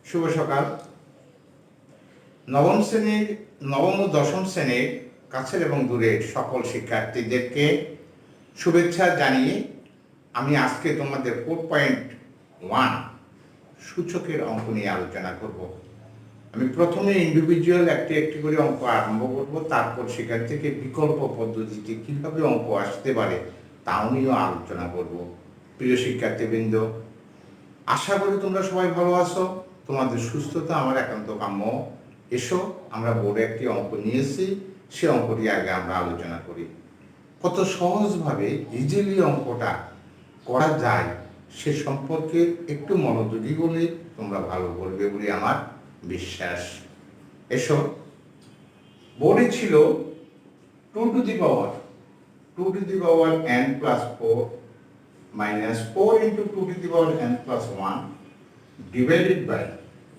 শুভ সকাল। নবম ও দশম শ্রেণীর কাছের এবং দূরের সকল শিক্ষার্থীদেরকে শুভেচ্ছা জানিয়ে আমি আজকে তোমাদের 4.1 সূচকের অঙ্ক নিয়ে আলোচনা করব। আমি প্রথমে ইন্ডিভিজুয়াল একটি করে অঙ্ক আরম্ভ করব, তারপর সেখান থেকে বিকল্প পদ্ধতিতে কীভাবে অঙ্ক আসতে পারে তাও নিয়েও আলোচনা করব। প্রিয় শিক্ষার্থীবৃন্দ, আশা করি তোমরা সবাই ভালো আছো। তোমাদের সুস্থতা আমার একান্ত কাম্য। এসো, আমরা বোর্ডে একটি অঙ্ক নিয়েছি, সে অঙ্কটি আগে আমরা আলোচনা করি। কত সহজভাবে ইজিলি অঙ্কটা করা যায় সে সম্পর্কে একটু মনোযোগী বলে তোমরা ভালো করবে বলে আমার বিশ্বাস। এসো, বোর্ডে ছিল 2 to the power n plus 4 minus 4 into 2 to the power n plus 1 divided by,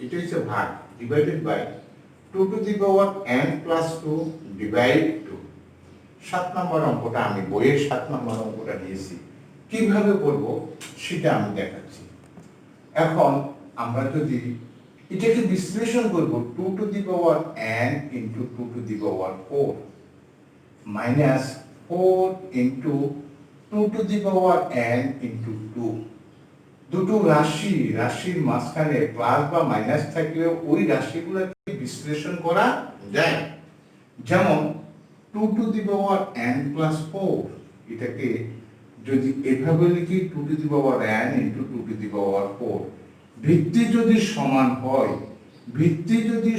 it is a ভাগ, divided by 2 to the power n plus 2 divide 2। 7 নম্বর অঙ্কটা আমি বইয়ের 7 নম্বর অঙ্কটা নিয়েছি, কিভাবে করব সেটা আমি দেখাচ্ছি। এখন আমরা যদি এটাকে বিশ্লেষণ করব, 2 to the power n into 2 to the power 4 minus 4 into 2 to the power n into 2। দুটো রাশির মাঝখানে প্লাস বা মাইনাস থাকলে ওই রাশিগুলোকে বিশ্লেষণ করা যায়। যেমন 2 to the power n plus 4, এটাকে যদি এভাবে লিখি 2 to the power n into 2 to the power 4, ভিত্তি যদি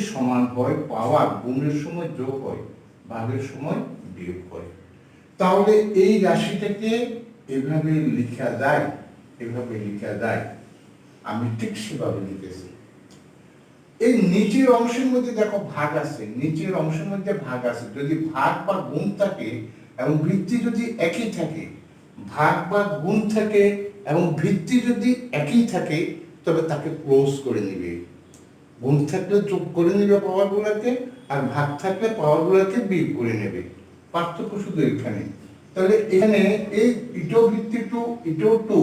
সমান হয় পাওয়ার গুণের সময় যোগ হয়, ভাগের সময় বিয়োগ হয়, তাহলে এই রাশিটাকে এভাবে লেখা যায়। আমি ঠিক সেভাবে লিখেছি। এই নিচের অংশের মধ্যে দেখো ভাগ আছে, যদি ভাগ বা গুণ থাকে এবং ভিত্তি যদি একই থাকে, তবে তাকে ক্লোজ করে নিবে। গুণ থাকলে যোগ করে নিবে পাওয়ারগুলোকে, আর ভাগ থাকলে পাওয়ারগুলোকে বিয়োগ করে নেবে। পার্থক্য শুধু এখানে। তাহলে এখানে এই ইটো ভিত্তি 2, ইটো 2,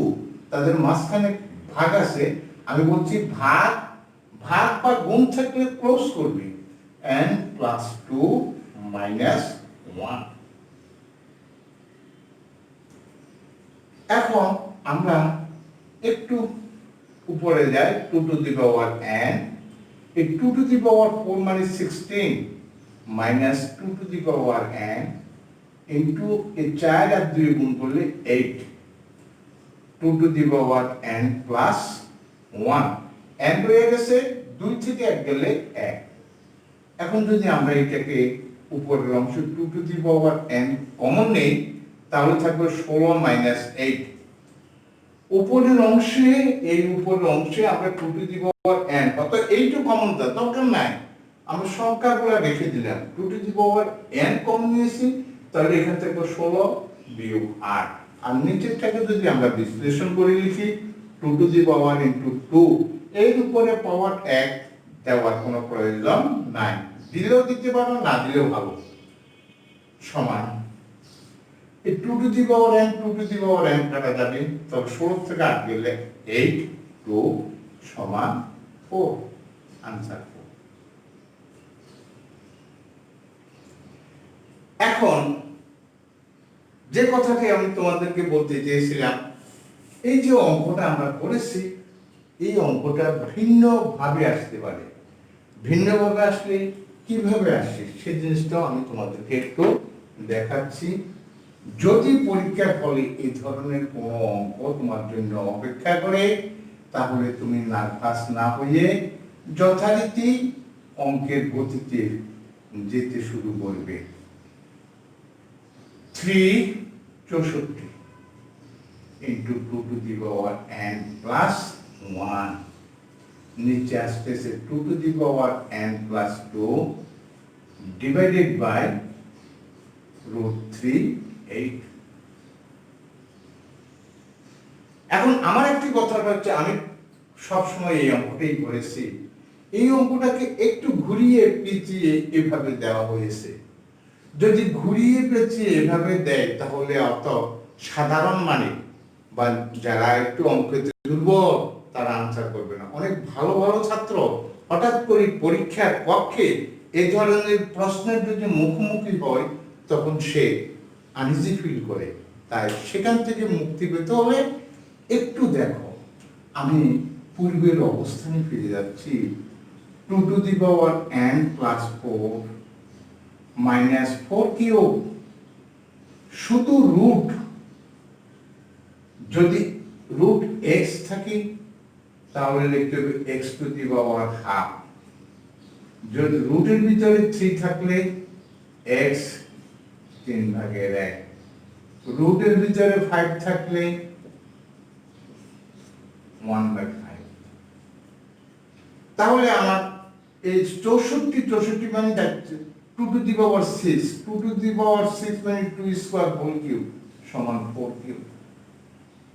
তাদের মাঝখানে ভাগ আছে। আমি বলছি ভাগ বা গুণ থাকলে ক্লোজ করবি n plus 2 minus 1। এখন আমরা একটু উপরে যাই, 2 to the power n, এই 2 to the power 4 মানে 16 minus 2 to the power n into এই 4 আর 2 গুণ করলে 8, 2 to the power n plus 1। n রয়ে গেছে, 2 থেকে 1 গেলে 1। এখন যদি আমরা এটাকে উপরের অংশ 2 to the power n common নেই, তাহলে থাকবে 16 minus 8। উপরের অংশে আমরা 2 to the power n, অর্থাৎ এইটু কমন দরকার নাই, আমরা সংখ্যাগুলো রেখে দিলাম। 2 to the power n common নিয়েছি, তাহলে এখান থেকে 16 বিয়োগ 8। আর নিচেরটাকে যদি আমরা বিশ্লেষণ করে লিখি, 2 to the power into 2, এর উপরে পাওয়ার 1 দেওয়ার কোনো প্রয়োজন নাই, দিলেও দিতে পারো, না দিলেও ভালো, সমান। এই 2 to the power n, 2 to the power n কাটা যাবে, তবে 16 থেকে 8 গেলে 8, 2 সমান 4, আনসার 4। এখন যে কথাটি আমি তোমাদেরকে বলতে চেয়েছিলাম, এই যে অঙ্কটা আমরা করেছি, এই অঙ্কটা ভিন্নভাবে আসতে পারে। ভিন্নভাবে আসলে কিভাবে আসে সে জিনিসটাও আমি তোমাদেরকে একটু দেখাচ্ছি। যদি পরীক্ষার ফলে এই ধরনের কোনো অঙ্ক তোমার জন্য অপেক্ষা করে, তাহলে তুমি নার্ভাস না হয়ে যথারীতি অঙ্কের গতিতে যেতে শুরু করবে। 364 into 2 to the power n plus 1, নিচে আসতেছে 2 to the power n plus 2 divided by √3, 8। এখন আমার একটি কথা হচ্ছে, আমি সবসময় এই অঙ্কটাই করেছি, এই অঙ্কটাকে একটু ঘুরিয়ে পেঁচিয়ে এভাবে দেওয়া হয়েছে। যদি ঘুরিয়ে পেঁচিয়ে এভাবে দেয়, তাহলে অত সাধারণ মানে বা যারা একটু অঙ্কে দুর্বল তারা আনসার করবে না। অনেক ভালো ভালো ছাত্র হঠাৎ করে পরীক্ষার কক্ষে এই ধরনের প্রশ্নের যদি মুখোমুখি হয় তখন সে আনইজি ফিল করে। তাই সেখান থেকে মুক্তি পেতে হলে একটু দেখো, আমি পূর্বের অবস্থানে ফিরে যাচ্ছি। 2 to the power n plus 4 minus 4 cube, শুধু রুট, যদি রুট x থাকে তাহলে লিখতে হবে x to the power half. যদি রুটের ভিতরে 3 থাকলে x 3/1, রুটের ভিতরে 5 থাকলে 1/5। তাহলে আমার এই 64 মানে যাচ্ছে 2 to the power 6, 2 to the power 6 মানে 2 স্কয়ার হোল কিউব সমান 4 cube.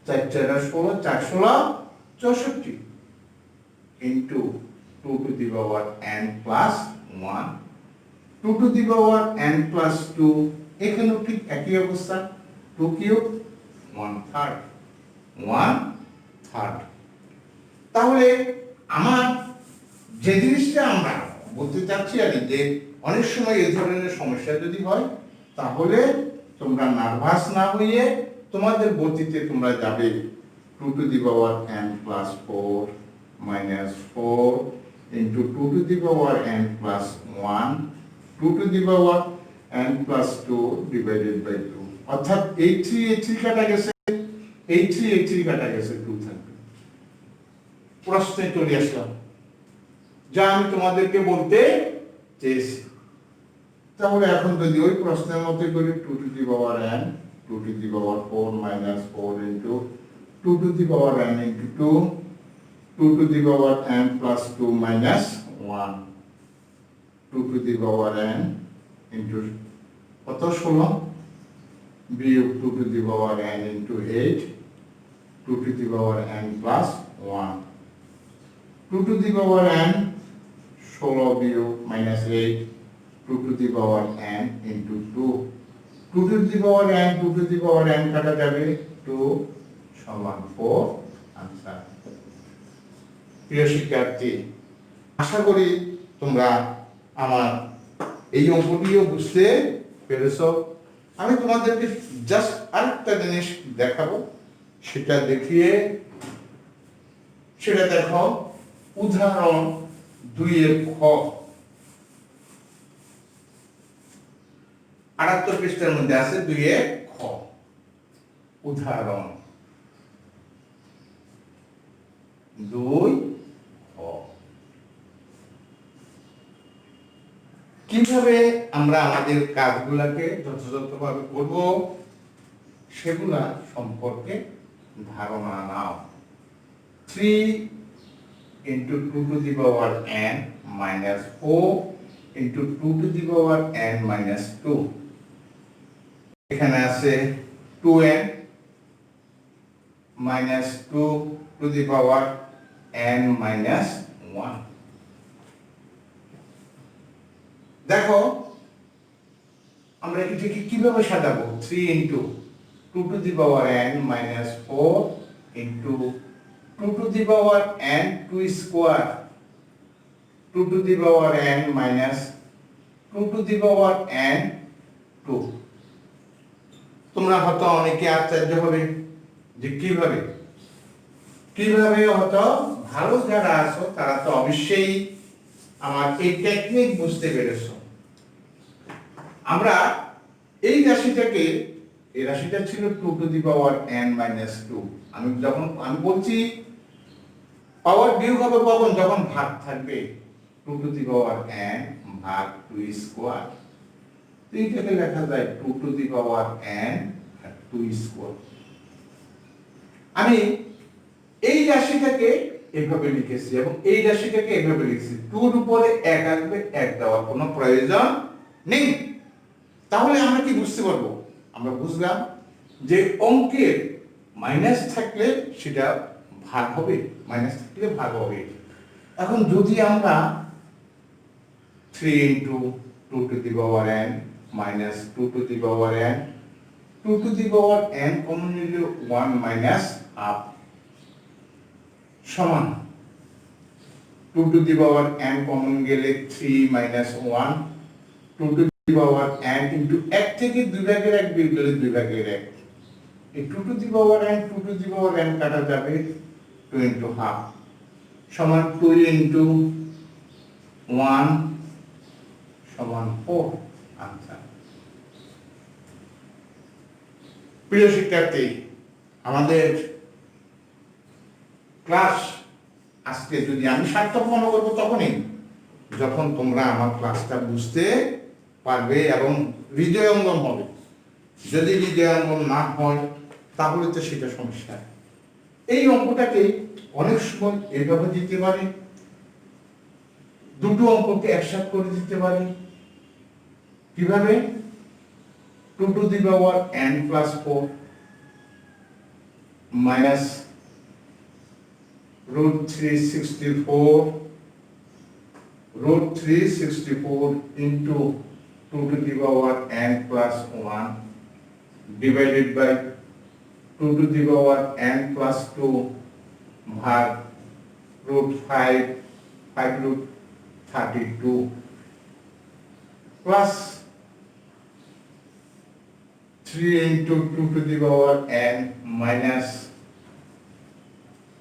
4 4 16, 4 16 64 into 2 to the power n plus 1, 2 to the power n plus 2, এখানেও ঠিক একই অবস্থা, 2 কিউব 1/3, 1/3। তাহলে আমার যে জিনিসটা আমরা বলতে চাচ্ছি আর যে অনেক সময় এই ধরনের সমস্যা যদি হয় তাহলে তোমরা নার্ভাস না হয়ে তোমাদের গতিতে তোমরা যাবে 2 to the power n plus 4 minus 4 into 2 to the power n plus 1, 2 to the power n plus 2 divided by 2, অর্থাৎ এই 3 কাটা গেছে, এই 3 কাটা গেছে, 2 থাকবে। প্রশ্নে চলে আসলাম যা আমি তোমাদেরকে বলতে চেয়েছি। তাহলে এখন যদি ওই প্রশ্নের মতো করি 2 to the power n, 2 to the power 4 minus 4 into 2 to the power n into 2, 2 to the power n plus 2 minus 1, 2 to the power n into কত 16 বিয়োগ 2 to the power n into 8, 2 to the power n plus 1, 2 to the power n 16 বিয়োগ minus 8, 2 to the power n into 2, 2 to the power n, 2 to the power n কাটা যাবে, 2 সমান 4 answer. প্রিয় শিক্ষার্থী, আশা করি তোমরা আমার এই অঙ্কটিও বুঝতে পেরেছো। আমি তোমাদেরকে জাস্ট আরেকটা জিনিস দেখাবো, সেটা দেখিয়ে সেটা দেখো উদাহরণ 2 খ, 78 পৃষ্ঠার মধ্যে আছে 2 খ উদাহরণ 2 খ। কিভাবে আমরা আমাদের কাজগুলোকে যথাযথভাবে করব সেগুলা সম্পর্কে ধারণা নাও। 3 into 2 to the power n minus 4 into 2 to the power n minus 2, এখানে আছে 2n minus 2 to the power n minus 1। দেখো আমরা এটাকে কিভাবে সাজাবো, 3 into 2 to the power n minus 4 into 2 to the power n 2 square, 2 to the power n minus 2 to the power n 2। তোমরা হয়তো অনেকে আশ্চর্য হবে যে কিভাবে হয়তো ভালো যারা আছো তারা তো অবশ্যই আমার এই টেকনিক বুঝতে পেরেছো। আমরা এই রাশিটাকে, এই রাশিটা ছিল 2 to the power n minus 2। আমি বলছি পাওয়ার বিয়োগ হবে কখন, যখন ভাগ থাকবে 2 to the power n ভাগ 2 স্কয়ার। তো এইটাকে লেখা যায় 2 to the power n 2 square. আমি এই রাশিটাকে এভাবে লিখেছি এবং এই রাশিটাকে এভাবে লিখেছি, 2 এর উপরে 1 আসবে, 1 দেওয়ার কোনো প্রয়োজন নেই। তাহলে আমরা কি বুঝতে পারবো, আমরা বুঝলাম যে অঙ্কের মাইনাস থাকলে সেটা ভাগ হবে, মাইনাস থাকলে ভাগ হবে। এখন যদি আমরা 3 into 2 to the power n minus 2 to the power n, 2 to the power n common নিলে 1 minus half, সমান 2 to the power n common গেলে 3 minus 1 2 to the power n into 1 থেকে 2 ভাগের 1 বিয়োগ করলে 2 ভাগের 1 এই 2 to the power n 2 to the power n কাটা যাবে 2 ইনটু হাফ সমান 2 ইনটু 1 সমান 4 আনসার। প্রিয় শিক্ষার্থী, আমাদের ক্লাস আজকে যদি আমি সার্থক মনে করবো তখনই যখন তোমরা আমার ক্লাসটা বুঝতে পারবে এবং হৃদয়ঙ্গম হবে। যদি হৃদয়ঙ্গম না হয় তাহলে তো সেটা সমস্যা। এই অঙ্কটাকে অনেক সময় এইভাবে দিতে পারে, দুটো অঙ্ককে একসাথে করে দিতে পারে। কিভাবে? 2 to the power n plus 4 minus root 364 into 2 to the power n plus 1 divided by 2 to the power n plus 2 ভাগ root 5 root 32 plus 3 into 2 to the power n minus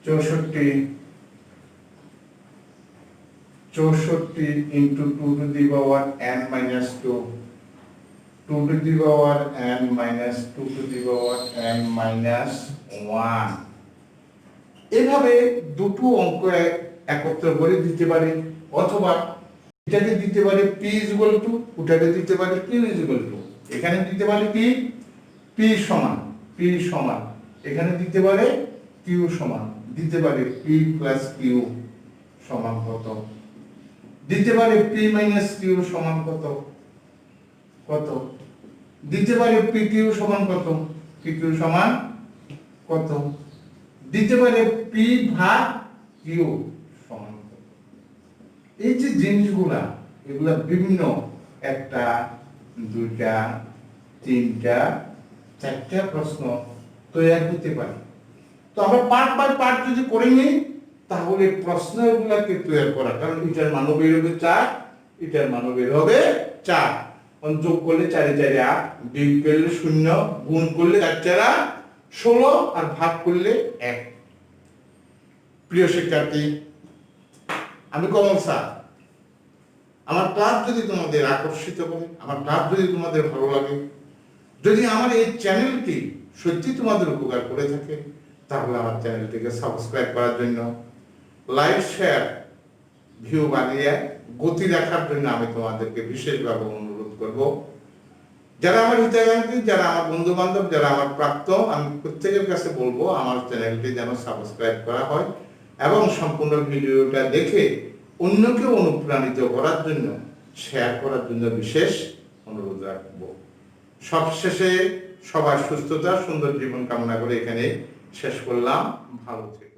64 into 2 to the power n minus 2 2 to the power n minus 2 to the power n minus 1 এভাবে দুটো অঙ্ক একত্র করে দিতে পারি, অথবা এটাকে দিতে পারি p ইকুয়াল টু, ওটাকে দিতে পারি q ইকুয়াল টু। এখানে দিতে পারি কি p সমান এখানে দিতে পারে q সমান, দিতে পারে p প্লাস q সমান কত, দিতে পারে p মাইনাস q সমান কত, দিতে পারে pq সমান কত, pq সমান কত, দিতে পারে p ভাগ q সমান কত। এই যে জিনিসগুলা, এগুলা বিভিন্ন একটা, দুইটা, তিনটা, চারটা প্রশ্ন তৈরি হতে পারে। তো আমরা পার্ট বাই পার্ট যদি করে নিই তাহলে প্রশ্নগুলোকে তৈরি করা, কারণ এটার মানও বের হবে 4, এটার মানও বের হবে 4, যোগ করলে 4 4 8, বিয়োগ করলে 0, গুণ করলে 4 4 16 আর ভাগ করলে 1। প্রিয় শিক্ষার্থী, আমি কমল স্যার। আমার ক্লাস যদি তোমাদের আকর্ষিত করে, আমার ক্লাস যদি তোমাদের ভালো লাগে, যদি আমার এই চ্যানেলটি সত্যি তোমাদের উপকার করে থাকে, তাহলে আমার চ্যানেলটিকে সাবস্ক্রাইব করার জন্য, লাইক শেয়ার ভিউ বানিয়ে গতি রাখার জন্য আমি তোমাদেরকে বিশেষভাবে অনুরোধ করব। যারা আমার হিতাকাঙ্ক্ষী, যারা আমার বন্ধু বান্ধব, যারা আমার প্রাপ্ত, আমি প্রত্যেকের কাছে বলবো আমার চ্যানেলটি যেন সাবস্ক্রাইব করা হয় এবং সম্পূর্ণ ভিডিওটা দেখে অন্যকে অনুপ্রাণিত করার জন্য শেয়ার করার জন্য বিশেষ অনুরোধ রাখবো। সবশেষে সবার সুস্থতা, সুন্দর জীবন কামনা করে এখানে শেষ করলাম। ভালো থেকো।